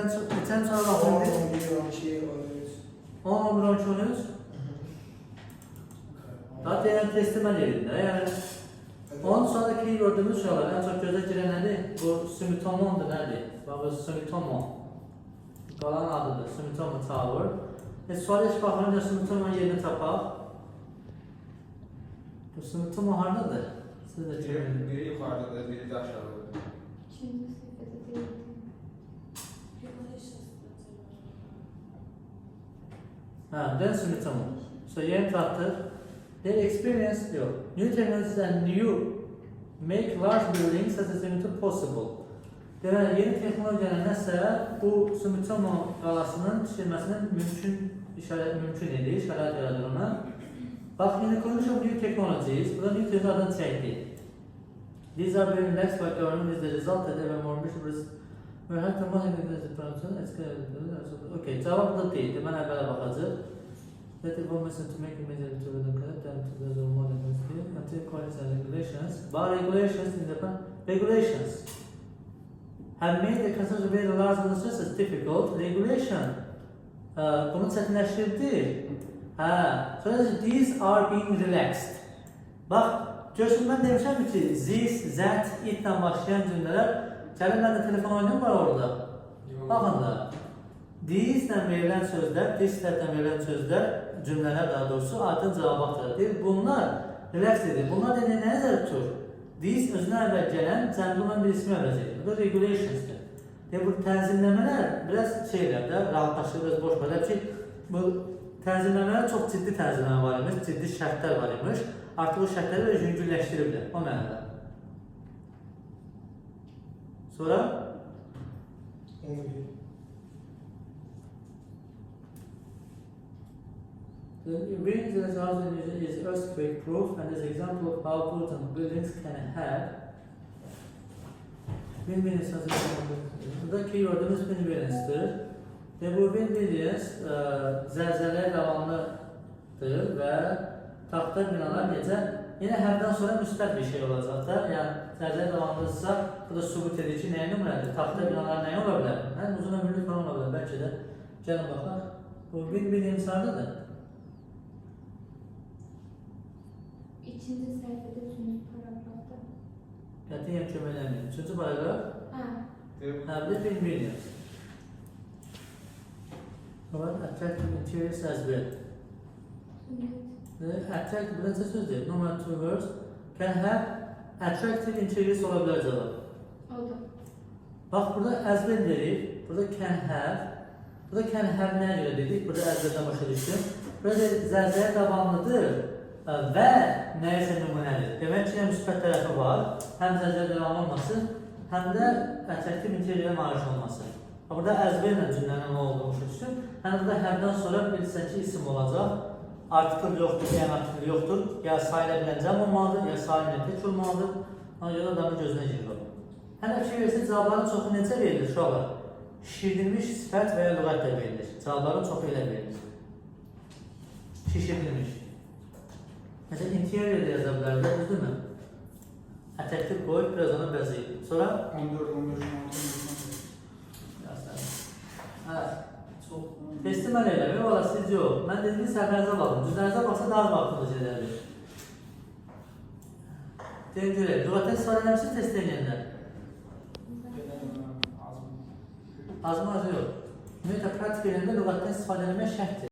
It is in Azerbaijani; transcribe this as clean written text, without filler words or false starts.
Geçen sonra bakın. 10, 11, 12 oynuyoruz. Zaten yani testimen yerinde. Yani onun sonraki gördüğümüz şeyler en çok göze giren nedir? Bu Sumitomo'ndur nedir? Bu Sumitomo. Qalan adıdır. Sumitomo Tower. Sonra hiç baxınca Sumitomo'nun yerini tapaq. Bu Sumitomo hardadır? Siz de çevirin. Biri yukarıdadır, biri de aşağıdadır. İkinci sayfada değil. Then Sumitomo. So yerini tapdıq. Their experience diyor. New technologies and new make large buildings such as Sumitomo possible. Deməli, yeni texnologiyalar nəsə bu Sumitomo qalasının tikilməsinin mümkün edir, şərait yaradır ona. Bax, in the conclusion of new technologies, bu da new technology adını çəkdi. These are being next by government is the result that ever more ambitious we have to monitor the production okay, cavab da deyil, deməli əvvələ baxacaq. That information to make a major to the correct and to the modern until qualities and regulations. But regulations in Japan, regulations have made the construction of very large industries difficult. Regulation bunu çətinləşdirdi. So these are being relaxed. Bax, görsün mən demişəm ki, this, that, it-lə başlayan cümlələr gəlin mən də telefon oyunum var orada. Baxın da. These-lə verilən sözlər, this-lə verilən sözlər, cümlələr daha doğrusu adın cavabıdır. Bunlar relax edir. Bunlar da nəyə nəzər tutur? These özünə əvvəl gələn cəmdəmən bir ismi əvəz edir. Bu da regulations'dır. Bu tənzimləmələr biraz şeylər də, rahatlaşır, biraz boş var. Ki, bu tənzimləmələr çox ciddi tənzimləmə var imiş, ciddi şərtlər var imiş. Artıq bu şərtləri böyle yüngülləşdiriblər. O mənada. Sonra? The building that is earthquake proof and is an example of how important buildings can have. Wind Williams burada keywordumuz Wind Williams'dır. Ve bu Wind Williams zəlzələyə davamlıdır və taxta binalar necə? Yine hərdən sonra müsbət bir şey olacaq da. Yəni zəlzələ davamlıysa bu da sübut edir ki, nəyə nümunədir? Taxta binalar nəyə ola bilər? Uzun ömürlük falan ola bilər. Bəlkə də gəlin baxaq. Bu Wind Williams hardadır? İkinci sayfada üçüncü paragrafta. Qətiyyən kömək eləməyim. Üçüncü paragraf? Bir de Wind Williams. Attractive interiors as well. Attractive, bu necə sözdür? Normal two words can have attractive interiors ola bilər cavab. Oldu. Bax, burada as well dedik. Burada can have. Burada can have nəyə görə dedik? Burada as well-dən başa düşdüm. Burada zəlzələ davamlıdır. Və nəyəsə nümunədir. Demək ki, müsbət tərəfi var. Həm zəlzələ davam olması, həm də attractive interiorə malik olması. Burada əzbə ilə cümlənin nə olduğunu düşün. Həm burada hərdən sonra bilirsən ki, isim olacaq. Artikl yoxdur, yəni artikl yoxdur. Ya sayıla bilən cəm olmalıdır, ya sayıla tək olmalıdır. Ona görə adamın gözünə girir o. Hələ fikir versin, cavabların çoxu necə verilir uşaqlar? Şişirdilmiş sifət və ya lüğət də verilir. Cavabların çoxu elə verilir. Şişirdilmiş. Mesela interior da yazabilirler, değil mi? Attractive koyup biraz onu bezeyip. Sonra? 14, 15, 16. Teslim eləmək, valla siz yox. Mən dediğim səhvərinizə baxın. Düzlərinizə baxsa daha vaxtınız edəbilir. Deyim görək, lüğətə istifadə eləmişsiniz test edənlər. Az mı az yox. Ümumiyyətlə, pratik edəndə lüğətdən istifadə eləmək şərtdir.